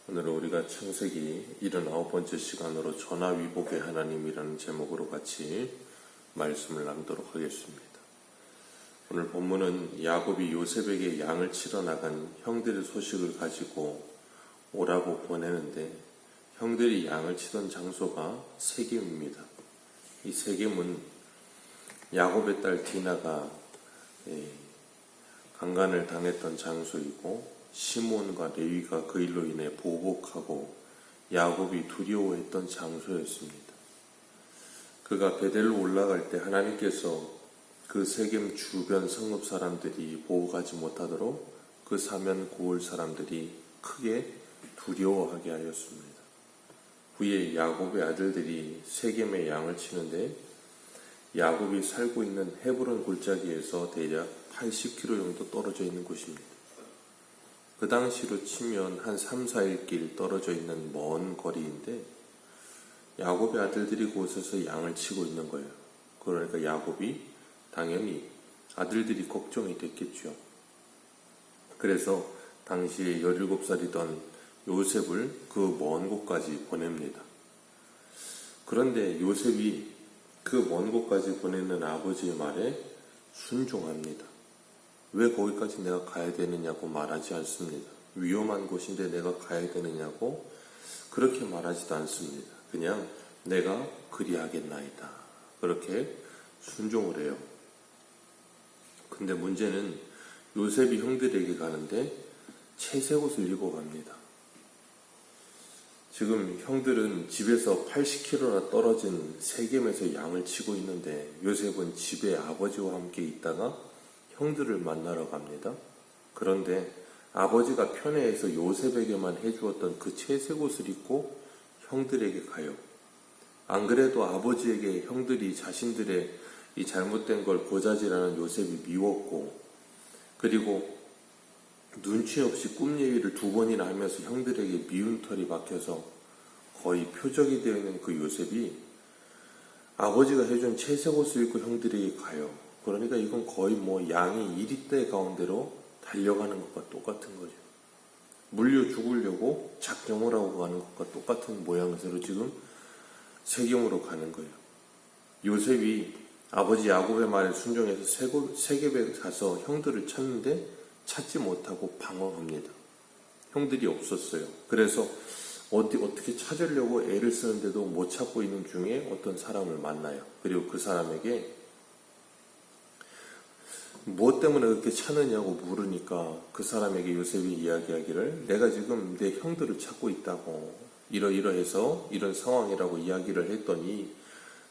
오늘은 우리가 창세기 79번째 시간으로 전화위복의 하나님이라는 제목으로 같이 말씀을 나누도록 하겠습니다. 오늘 본문은 야곱이 요셉에게 양을 치러 나간 형들의 소식을 가지고 오라고 보내는데, 형들이 양을 치던 장소가 세겜입니다. 이 세겜은 야곱의 딸 디나가 강간을 당했던 장소이고, 시몬과 레위가 그 일로 인해 보복하고 야곱이 두려워했던 장소였습니다. 그가 베델로 올라갈 때 하나님께서 그 세겜 주변 성읍 사람들이 보호하지 못하도록 그 사면 고을 사람들이 크게 두려워하게 하였습니다. 후에 야곱의 아들들이 세겜의 양을 치는데, 야곱이 살고 있는 헤브론 골짜기에서 대략 80km 정도 떨어져 있는 곳입니다. 그 당시로 치면 한 3, 4일 길 떨어져 있는 먼 거리인데, 야곱의 아들들이 그곳에서 양을 치고 있는 거예요. 그러니까 야곱이 당연히 아들들이 걱정이 됐겠죠. 그래서 당시에 17살이던 요셉을 그 먼 곳까지 보냅니다. 그런데 요셉이 그 먼 곳까지 보내는 아버지의 말에 순종합니다. 왜 거기까지 내가 가야 되느냐고 말하지 않습니다. 위험한 곳인데 내가 가야 되느냐고 그렇게 말하지도 않습니다. 그냥 내가 그리하겠나이다, 그렇게 순종을 해요. 근데 문제는 요셉이 형들에게 가는데 채색옷을 입고 갑니다. 지금 형들은 집에서 80km나 떨어진 세겜에서 양을 치고 있는데, 요셉은 집에 아버지와 함께 있다가 형들을 만나러 갑니다. 그런데 아버지가 편애해서 요셉에게만 해주었던 그 채색옷을 입고 형들에게 가요. 안 그래도 아버지에게 형들이 자신들의 이 잘못된 걸 고자질하는 요셉이 미웠고, 그리고 눈치 없이 꿈 얘기를 2번이나 하면서 형들에게 미운 털이 박혀서 거의 표적이 되어 있는 그 요셉이 아버지가 해준 채색옷을 입고 형들에게 가요. 그러니까 이건 거의 양이 1위대 가운데로 달려가는 것과 똑같은 거죠. 물려 죽으려고 작정을 하고 가는 것과 똑같은 모양새로 지금 세겜으로 가는 거예요. 요셉이 아버지 야곱의 말에 순종해서 세겜에 가서 형들을 찾는데 찾지 못하고 방황합니다. 형들이 없었어요. 그래서 어떻게 찾으려고 애를 쓰는데도 못 찾고 있는 중에 어떤 사람을 만나요. 그리고 그 사람에게 무엇 때문에 그렇게 찾느냐고 물으니까, 그 사람에게 요셉이 이야기하기를, 내가 지금 내 형들을 찾고 있다고, 이러이러해서 이런 상황이라고 이야기를 했더니,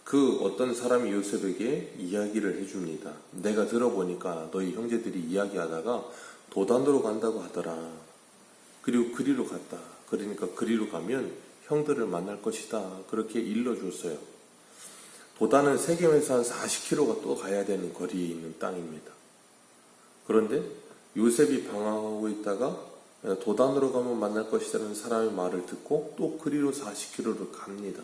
그 어떤 사람이 요셉에게 이야기를 해줍니다. 내가 들어보니까 너희 형제들이 이야기하다가 도단으로 간다고 하더라. 그리고 그리로 갔다. 그러니까 그리로 가면 형들을 만날 것이다, 그렇게 일러줬어요. 도단은 세겜에서 한 40km가 또 가야 되는 거리에 있는 땅입니다. 그런데 요셉이 방황하고 있다가 도단으로 가면 만날 것이라는 사람의 말을 듣고 또 그리로 40km를 갑니다.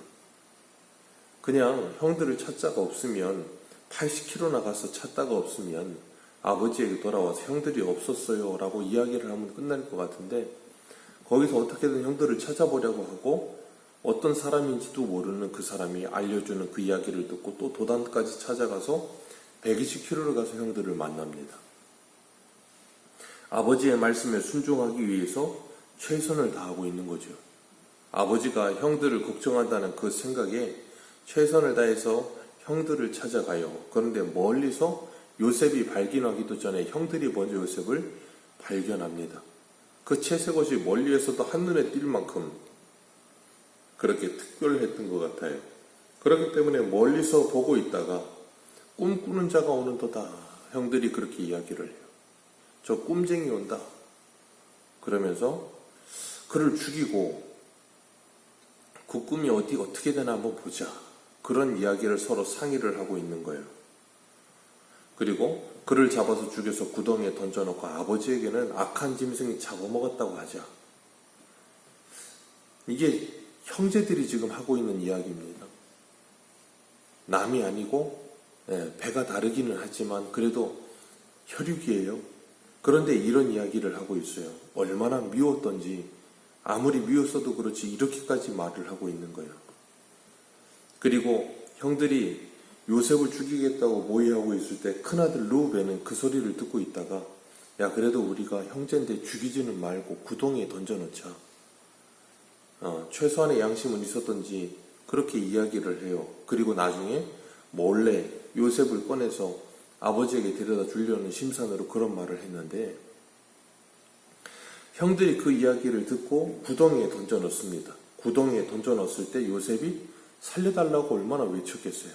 그냥 형들을 찾자가 없으면, 80km 나가서 찾다가 없으면 아버지에게 돌아와서 형들이 없었어요 라고 이야기를 하면 끝날 것 같은데, 거기서 어떻게든 형들을 찾아보려고 하고, 어떤 사람인지도 모르는 그 사람이 알려주는 그 이야기를 듣고 또 도단까지 찾아가서 120km를 가서 형들을 만납니다. 아버지의 말씀에 순종하기 위해서 최선을 다하고 있는 거죠. 아버지가 형들을 걱정한다는 그 생각에 최선을 다해서 형들을 찾아가요. 그런데 멀리서 요셉이 발견하기도 전에 형들이 먼저 요셉을 발견합니다. 그 채색옷이 멀리에서도 한눈에 띌 만큼 그렇게 특별했던 것 같아요. 그렇기 때문에 멀리서 보고 있다가 꿈꾸는 자가 오는도다, 형들이 그렇게 이야기를 해요. 저 꿈쟁이 온다. 그러면서 그를 죽이고 그 꿈이 어떻게 되나 한번 보자, 그런 이야기를 서로 상의를 하고 있는 거예요. 그리고 그를 잡아서 죽여서 구덩이에 던져놓고 아버지에게는 악한 짐승이 잡아먹었다고 하자. 이게 형제들이 지금 하고 있는 이야기입니다. 남이 아니고 배가 다르기는 하지만 그래도 혈육이에요. 그런데 이런 이야기를 하고 있어요. 얼마나 미웠던지 아무리 미웠어도 그렇지 이렇게까지 말을 하고 있는 거예요. 그리고 형들이 요셉을 죽이겠다고 모의하고 있을 때 큰아들 르우벤은 그 소리를 듣고 있다가 야 그래도 우리가 형제인데 죽이지는 말고 구덩이에 던져놓자. 최소한의 양심은 있었던지 그렇게 이야기를 해요. 그리고 나중에 몰래 요셉을 꺼내서 아버지에게 데려다 주려는 심산으로 그런 말을 했는데 형들이 그 이야기를 듣고 구덩이에 던져넣습니다. 구덩이에 던져넣었을 때 요셉이 살려달라고 얼마나 외쳤겠어요.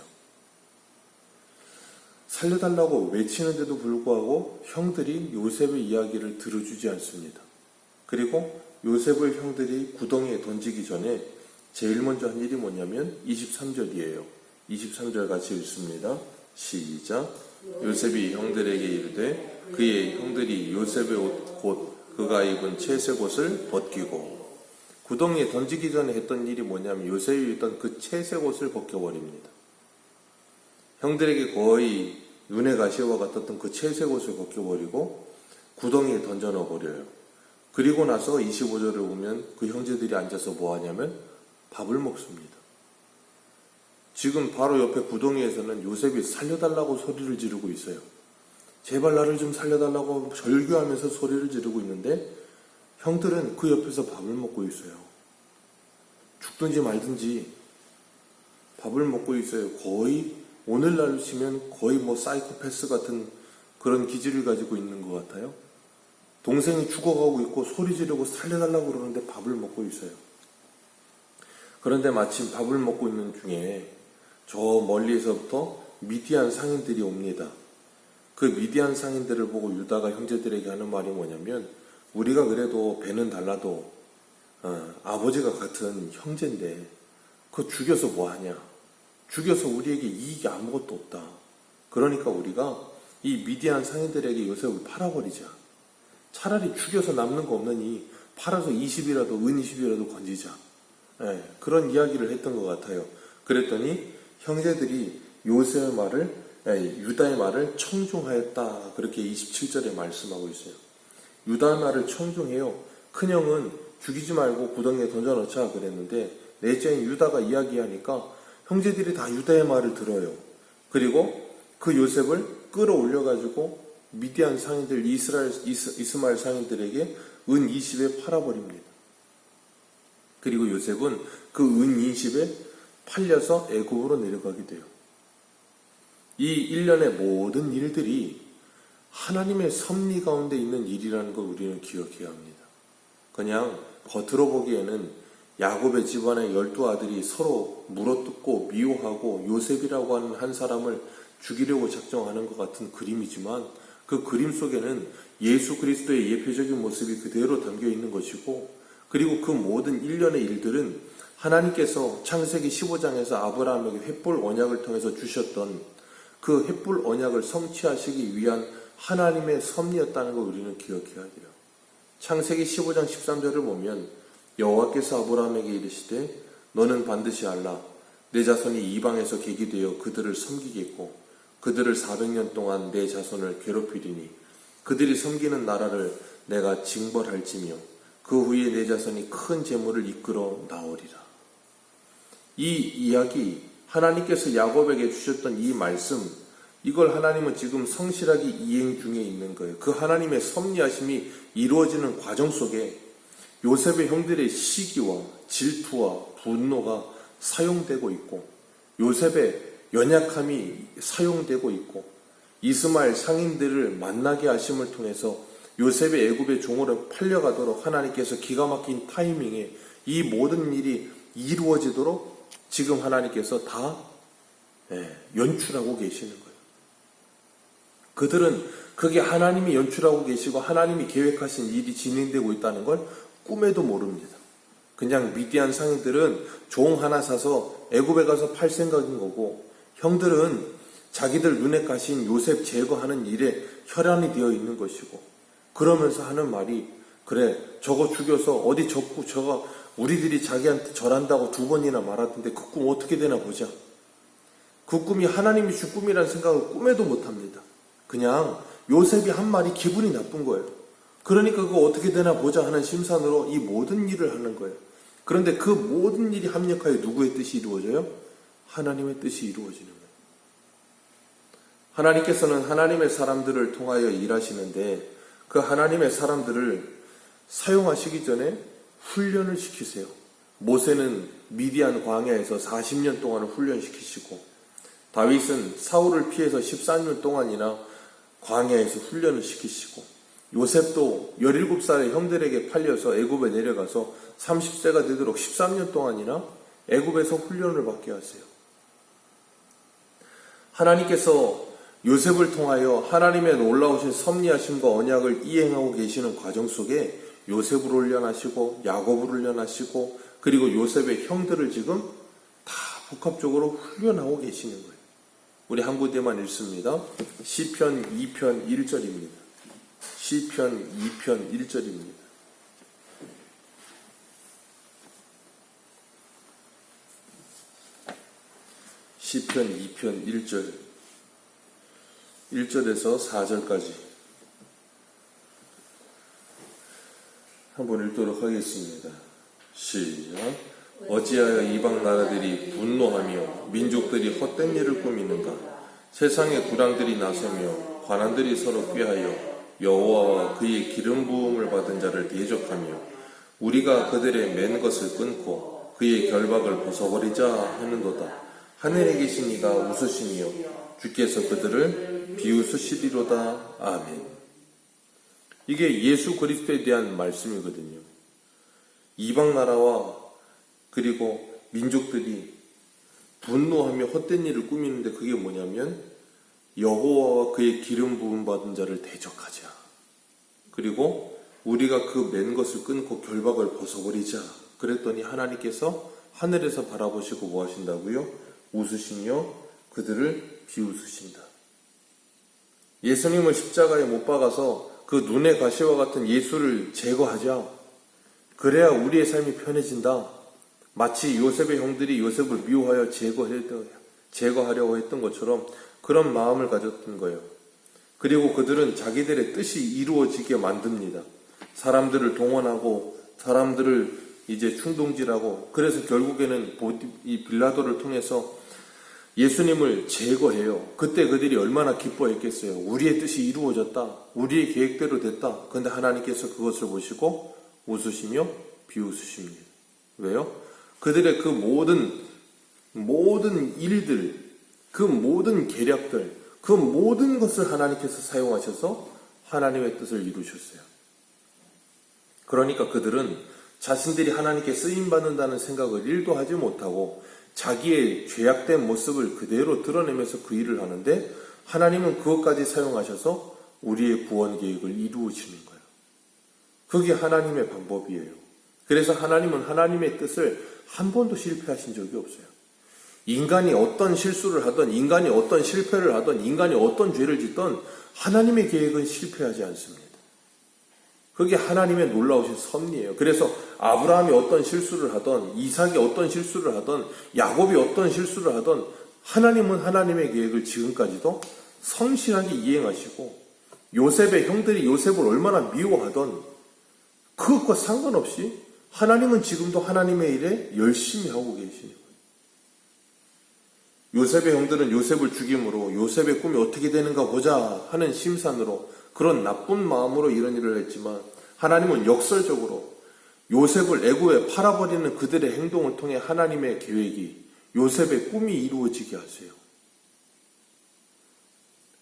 살려달라고 외치는데도 불구하고 형들이 요셉의 이야기를 들어주지 않습니다. 그리고 요셉을 형들이 구덩이에 던지기 전에 제일 먼저 한 일이 뭐냐면 23절이에요. 23절 같이 읽습니다. 시작. 요셉이 형들에게 이르되 그의 형들이 요셉의 옷 곧 그가 입은 채색 옷을 벗기고 구덩이에 던지기 전에 했던 일이 뭐냐면 요셉이 입던 그 채색 옷을 벗겨버립니다. 형들에게 거의 눈의 가시와 같았던 그 채색 옷을 벗겨버리고 구덩이에 던져 넣어버려요. 그리고 나서 25절을 보면 그 형제들이 앉아서 뭐 하냐면 밥을 먹습니다. 지금 바로 옆에 구덩이에서는 요셉이 살려달라고 소리를 지르고 있어요. 제발 나를 좀 살려달라고 절규하면서 소리를 지르고 있는데 형들은 그 옆에서 밥을 먹고 있어요. 죽든지 말든지 밥을 먹고 있어요. 거의 오늘날로 치면 거의 뭐 사이코패스 같은 그런 기질을 가지고 있는 것 같아요. 동생이 죽어가고 있고 소리 지르고 살려달라고 그러는데 밥을 먹고 있어요. 그런데 마침 밥을 먹고 있는 중에 저 멀리에서부터 미디안 상인들이 옵니다. 그 미디안 상인들을 보고 유다가 형제들에게 하는 말이 뭐냐면 우리가 그래도 배는 달라도 아버지가 같은 형제인데 그거 죽여서 뭐하냐. 죽여서 우리에게 이익이 아무것도 없다. 그러니까 우리가 이 미디안 상인들에게 요셉을 팔아버리자. 차라리 죽여서 남는 거 없느니 팔아서 20이라도 은 20이라도 건지자. 그런 이야기를 했던 것 같아요. 그랬더니 형제들이 요셉의 말을 유다의 말을 청중하였다. 그렇게 27절에 말씀하고 있어요. 유다의 말을 청중해요. 큰형은 죽이지 말고 구덩이에 던져넣자 그랬는데 넷째인 유다가 이야기하니까 형제들이 다 유다의 말을 들어요. 그리고 그 요셉을 끌어올려가지고 미디안 상인들 이스마엘 상인들에게 은 20에 팔아버립니다. 그리고 요셉은 그 은 20에 팔려서 애굽으로 내려가게 돼요. 이 일련의 모든 일들이 하나님의 섭리 가운데 있는 일이라는 걸 우리는 기억해야 합니다. 그냥 겉으로 보기에는 야곱의 집안의 12아들이 서로 물어뜯고 미워하고 요셉이라고 하는 한 사람을 죽이려고 작정하는 것 같은 그림이지만 그 그림 속에는 예수 그리스도의 예표적인 모습이 그대로 담겨 있는 것이고 그리고 그 모든 일련의 일들은 하나님께서 창세기 15장에서 아브라함에게 횃불 언약을 통해서 주셨던 그 횃불 언약을 성취하시기 위한 하나님의 섭리였다는 걸 우리는 기억해야 돼요. 창세기 15장 13절을 보면 여호와께서 아브라함에게 이르시되 너는 반드시 알라 내 자손이 이방에서 객이 되어 그들을 섬기겠고 그들을 400년 동안 내 자손을 괴롭히리니 그들이 섬기는 나라를 내가 징벌할지며 그 후에 내 자손이 큰 재물을 이끌어 나오리라. 이 이야기 하나님께서 야곱에게 주셨던 이 말씀 이걸 하나님은 지금 성실하게 이행 중에 있는 거예요. 그 하나님의 섭리하심이 이루어지는 과정 속에 요셉의 형들의 시기와 질투와 분노가 사용되고 있고 요셉의 연약함이 사용되고 있고 이스마엘 상인들을 만나게 하심을 통해서 요셉의 애굽의 종으로 팔려가도록 하나님께서 기가 막힌 타이밍에 이 모든 일이 이루어지도록 지금 하나님께서 다 연출하고 계시는 거예요. 그들은 그게 하나님이 연출하고 계시고 하나님이 계획하신 일이 진행되고 있다는 걸 꿈에도 모릅니다. 그냥 미디안 상인들은 종 하나 사서 애굽에 가서 팔 생각인 거고 형들은 자기들 눈에 가신 요셉 제거하는 일에 혈안이 되어 있는 것이고 그러면서 하는 말이 그래 저거 죽여서 어디 적고 저거 우리들이 자기한테 절한다고 2번이나 말하던데 그 꿈 어떻게 되나 보자. 그 꿈이 하나님이 준 꿈이라는 생각을 꿈에도 못합니다. 그냥 요셉이 한 말이 기분이 나쁜 거예요. 그러니까 그거 어떻게 되나 보자 하는 심산으로 이 모든 일을 하는 거예요. 그런데 그 모든 일이 합력하여 누구의 뜻이 이루어져요? 하나님의 뜻이 이루어지는 거예요. 하나님께서는 하나님의 사람들을 통하여 일하시는데 그 하나님의 사람들을 사용하시기 전에 훈련을 시키세요. 모세는 미디안 광야에서 40년 동안을 훈련시키시고 다윗은 사울을 피해서 14년 동안이나 광야에서 훈련을 시키시고 요셉도 17살의 형들에게 팔려서 애굽에 내려가서 30세가 되도록 13년 동안이나 애굽에서 훈련을 받게 하세요. 하나님께서 요셉을 통하여 하나님의 놀라우신 섭리하심과 언약을 이행하고 계시는 과정 속에 요셉을 훈련하시고 야곱을 훈련하시고 그리고 요셉의 형들을 지금 다 복합적으로 훈련하고 계시는 거예요. 우리 한 구절만 읽습니다. 시편 2편 1절입니다. 시편 2편 1절입니다. 시편 2편 1절 1절에서 4절까지 한번 읽도록 하겠습니다. 시작. 어찌하여 이방 나라들이 분노하며 민족들이 헛된 일을 꾸미는가? 세상의 구랑들이 나서며 관원들이 서로 꾀하여 여호와와 그의 기름 부음을 받은 자를 대적하며 우리가 그들의 맨 것을 끊고 그의 결박을 벗어버리자 하는도다. 하늘에 계신 이가 웃으시며 주께서 그들을 비웃으시리로다. 아멘. 이게 예수 그리스도에 대한 말씀이거든요. 이방 나라와 그리고 민족들이 분노하며 헛된 일을 꾸미는데 그게 뭐냐면 여호와와 그의 기름 부음 받은 자를 대적하자. 그리고 우리가 그 맨 것을 끊고 결박을 벗어버리자. 그랬더니 하나님께서 하늘에서 바라보시고 뭐 하신다고요? 웃으시며 그들을 비웃으신다. 예수님을 십자가에 못 박아서 그 눈의 가시와 같은 예수를 제거하자. 그래야 우리의 삶이 편해진다. 마치 요셉의 형들이 요셉을 미워하여 제거하려고 했던 것처럼 그런 마음을 가졌던 거예요. 그리고 그들은 자기들의 뜻이 이루어지게 만듭니다. 사람들을 동원하고 사람들을 이제 충동질하고 그래서 결국에는 이 빌라도를 통해서 예수님을 제거해요. 그때 그들이 얼마나 기뻐했겠어요. 우리의 뜻이 이루어졌다. 우리의 계획대로 됐다. 그런데 하나님께서 그것을 보시고 웃으시며 비웃으십니다. 왜요? 그들의 그 모든 일들, 그 모든 계략들, 그 모든 것을 하나님께서 사용하셔서 하나님의 뜻을 이루셨어요. 그러니까 그들은 자신들이 하나님께 쓰임받는다는 생각을 1도 하지 못하고 자기의 죄악된 모습을 그대로 드러내면서 그 일을 하는데 하나님은 그것까지 사용하셔서 우리의 구원 계획을 이루어지는 거예요. 그게 하나님의 방법이에요. 그래서 하나님은 하나님의 뜻을 한 번도 실패하신 적이 없어요. 인간이 어떤 실수를 하든 인간이 어떤 실패를 하든 인간이 어떤 죄를 짓든 하나님의 계획은 실패하지 않습니다. 그게 하나님의 놀라우신 섭리예요. 그래서 아브라함이 어떤 실수를 하든 이삭이 어떤 실수를 하든 야곱이 어떤 실수를 하든 하나님은 하나님의 계획을 지금까지도 성실하게 이행하시고 요셉의 형들이 요셉을 얼마나 미워하던 그것과 상관없이 하나님은 지금도 하나님의 일에 열심히 하고 계시는 거예요. 요셉의 형들은 요셉을 죽임으로 요셉의 꿈이 어떻게 되는가 보자 하는 심산으로 그런 나쁜 마음으로 이런 일을 했지만 하나님은 역설적으로 요셉을 애굽에 팔아버리는 그들의 행동을 통해 하나님의 계획이 요셉의 꿈이 이루어지게 하세요.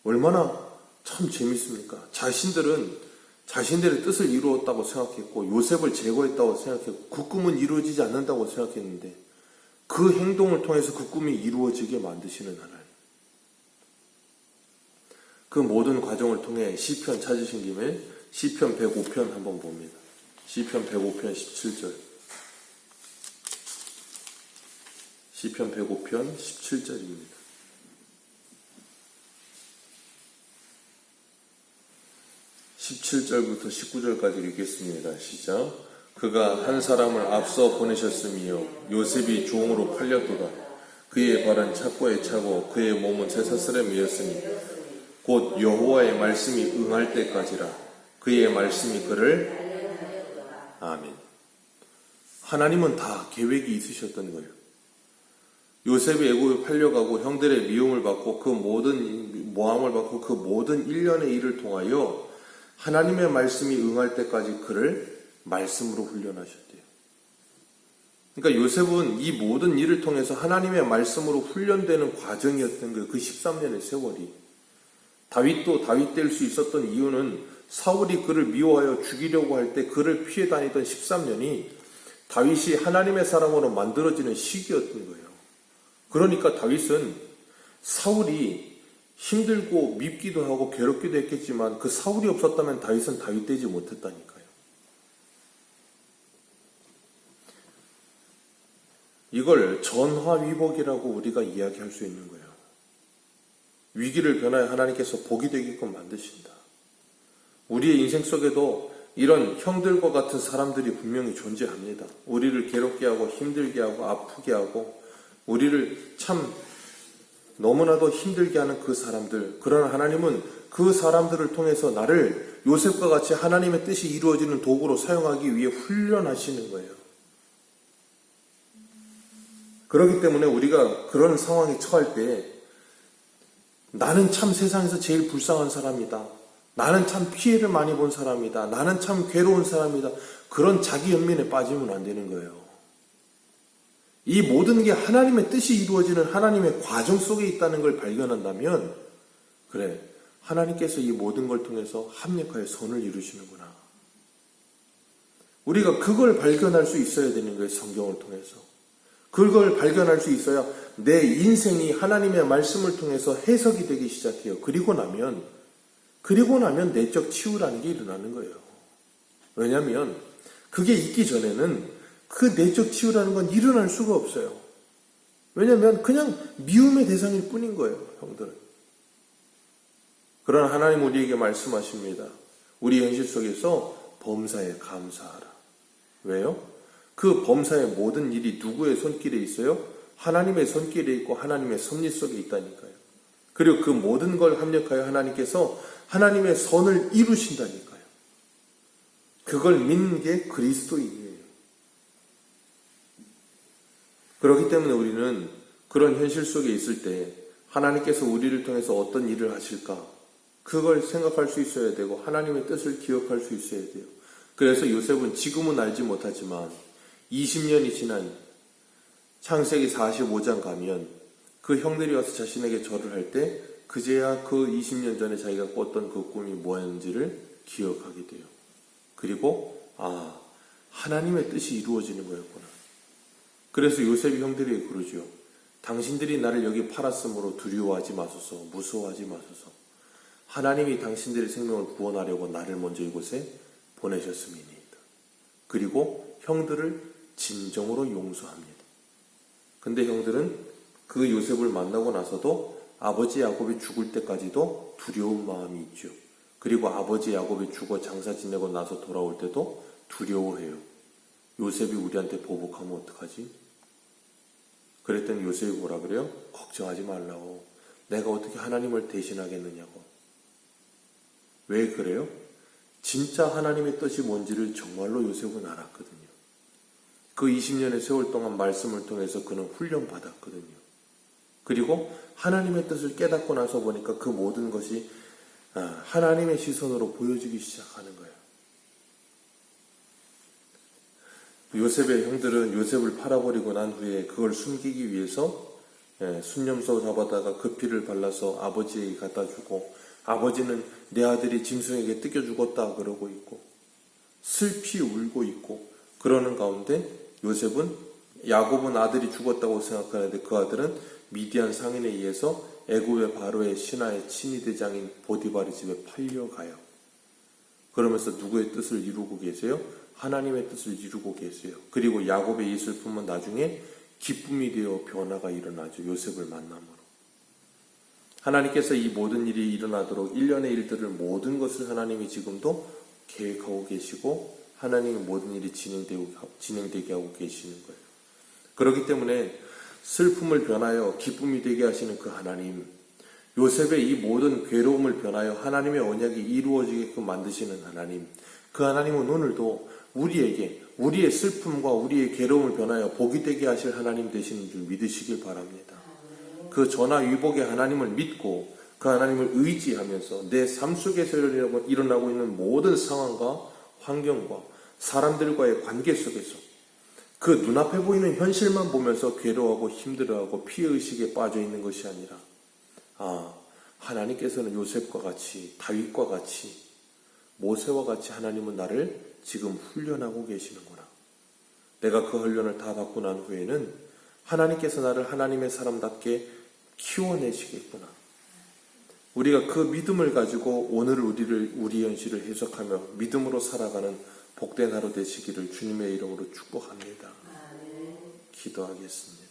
얼마나 참 재밌습니까? 자신들의 뜻을 이루었다고 생각했고 요셉을 제거했다고 생각했고 그 꿈은 이루어지지 않는다고 생각했는데 그 행동을 통해서 그 꿈이 이루어지게 만드시는 하나님. 그 모든 과정을 통해 시편 찾으신 김에 시편 105편 한번 봅니다. 시편 105편 17절. 시편 105편 17절입니다. 17절부터 19절까지 읽겠습니다. 시작. 그가 한 사람을 앞서 보내셨으며 요셉이 종으로 팔렸도다. 그의 발은 착고에 차고 그의 몸은 쇠사슬에 매였으니 곧 여호와의 말씀이 응할 때까지라. 그의 말씀이 그를 아멘. 하나님은 다 계획이 있으셨던 거예요. 요셉이 애굽에 팔려가고 형들의 미움을 받고 그 모든 모함을 받고 그 모든 일련의 일을 통하여 하나님의 말씀이 응할 때까지 그를 말씀으로 훈련하셨대요. 그러니까 요셉은 이 모든 일을 통해서 하나님의 말씀으로 훈련되는 과정이었던 거예요. 그 13년의 세월이. 다윗도 다윗 될 수 있었던 이유는 사울이 그를 미워하여 죽이려고 할 때 그를 피해 다니던 13년이 다윗이 하나님의 사람으로 만들어지는 시기였던 거예요. 그러니까 다윗은 사울이 힘들고 밉기도 하고 괴롭기도 했겠지만 그 사울이 없었다면 다윗은 다윗 되지 못했다니까요. 이걸 전화위복이라고 우리가 이야기할 수 있는 거예요. 위기를 변화해 하나님께서 복이 되게끔 만드신다. 우리의 인생 속에도 이런 형들과 같은 사람들이 분명히 존재합니다. 우리를 괴롭게 하고 힘들게 하고 아프게 하고 우리를 참 너무나도 힘들게 하는 그 사람들. 그러나 하나님은 그 사람들을 통해서 나를 요셉과 같이 하나님의 뜻이 이루어지는 도구로 사용하기 위해 훈련하시는 거예요. 그렇기 때문에 우리가 그런 상황에 처할 때 나는 참 세상에서 제일 불쌍한 사람이다. 나는 참 피해를 많이 본 사람이다. 나는 참 괴로운 사람이다. 그런 자기 연민에 빠지면 안 되는 거예요. 이 모든 게 하나님의 뜻이 이루어지는 하나님의 과정 속에 있다는 걸 발견한다면 그래, 하나님께서 이 모든 걸 통해서 합력하여 선을 이루시는구나. 우리가 그걸 발견할 수 있어야 되는 거예요. 성경을 통해서. 그걸 발견할 수 있어야 내 인생이 하나님의 말씀을 통해서 해석이 되기 시작해요. 그리고 나면 내적 치유라는 게 일어나는 거예요. 왜냐하면 그게 있기 전에는 그 내적 치유라는 건 일어날 수가 없어요. 왜냐하면 그냥 미움의 대상일 뿐인 거예요. 형들은. 그러나 하나님 우리에게 말씀하십니다. 우리 현실 속에서 범사에 감사하라. 왜요? 그 범사의 모든 일이 누구의 손길에 있어요? 하나님의 손길에 있고 하나님의 섭리 속에 있다니까요. 그리고 그 모든 걸 합력하여 하나님께서 하나님의 선을 이루신다니까요. 그걸 믿는 게 그리스도인이에요. 그렇기 때문에 우리는 그런 현실 속에 있을 때 하나님께서 우리를 통해서 어떤 일을 하실까? 그걸 생각할 수 있어야 되고 하나님의 뜻을 기억할 수 있어야 돼요. 그래서 요셉은 지금은 알지 못하지만 20년이 지난 창세기 45장 가면 그 형들이 와서 자신에게 절을 할 때 그제야 그 20년 전에 자기가 꿨던 그 꿈이 뭐였는지를 기억하게 돼요. 그리고 하나님의 뜻이 이루어지는 거였구나. 그래서 요셉이 형들에게 그러죠. 당신들이 나를 여기 팔았으므로 두려워하지 마소서, 무서워하지 마소서. 하나님이 당신들의 생명을 구원하려고 나를 먼저 이곳에 보내셨음이니이다. 그리고 형들을 진정으로 용서합니다. 근데 형들은 그 요셉을 만나고 나서도 아버지 야곱이 죽을 때까지도 두려운 마음이 있죠. 그리고 아버지 야곱이 죽어 장사 지내고 나서 돌아올 때도 두려워해요. 요셉이 우리한테 보복하면 어떡하지? 그랬더니 요셉이 뭐라 그래요? 걱정하지 말라고. 내가 어떻게 하나님을 대신하겠느냐고. 왜 그래요? 진짜 하나님의 뜻이 뭔지를 정말로 요셉은 알았거든요. 그 20년의 세월 동안 말씀을 통해서 그는 훈련받았거든요. 그리고 하나님의 뜻을 깨닫고 나서 보니까 그 모든 것이 하나님의 시선으로 보여지기 시작하는 거예요. 요셉의 형들은 요셉을 팔아버리고 난 후에 그걸 숨기기 위해서 순념소 잡아다가 그 피를 발라서 아버지에게 갖다 주고 아버지는 내 아들이 짐승에게 뜯겨 죽었다 그러고 있고 슬피 울고 있고 그러는 가운데 요셉은 야곱은 아들이 죽었다고 생각하는데 그 아들은 미디안 상인에 의해서 애굽의 바로의 신하의 친위대장인 보디발의 집에 팔려가요. 그러면서 누구의 뜻을 이루고 계세요? 하나님의 뜻을 이루고 계세요. 그리고 야곱의 이 슬픔은 나중에 기쁨이 되어 변화가 일어나죠. 요셉을 만남으로. 하나님께서 이 모든 일이 일어나도록 일련의 일들을 모든 것을 하나님이 지금도 계획하고 계시고 하나님의 모든 일이 진행되게 하고 계시는 거예요. 그렇기 때문에 슬픔을 변하여 기쁨이 되게 하시는 그 하나님, 요셉의 이 모든 괴로움을 변하여 하나님의 언약이 이루어지게끔 만드시는 하나님, 그 하나님은 오늘도 우리에게 우리의 슬픔과 우리의 괴로움을 변하여 복이 되게 하실 하나님 되시는 줄 믿으시길 바랍니다. 그 전화위복의 하나님을 믿고 그 하나님을 의지하면서 내 삶 속에서 일어나고 있는 모든 상황과 환경과 사람들과의 관계 속에서 그 눈앞에 보이는 현실만 보면서 괴로워하고 힘들어하고 피해의식에 빠져 있는 것이 아니라 하나님께서는 요셉과 같이 다윗과 같이 모세와 같이 하나님은 나를 지금 훈련하고 계시는구나. 내가 그 훈련을 다 받고 난 후에는 하나님께서 나를 하나님의 사람답게 키워내시겠구나. 우리가 그 믿음을 가지고 오늘 우리 현실을 해석하며 믿음으로 살아가는 복된 하루 되시기를 주님의 이름으로 축복합니다. 기도하겠습니다.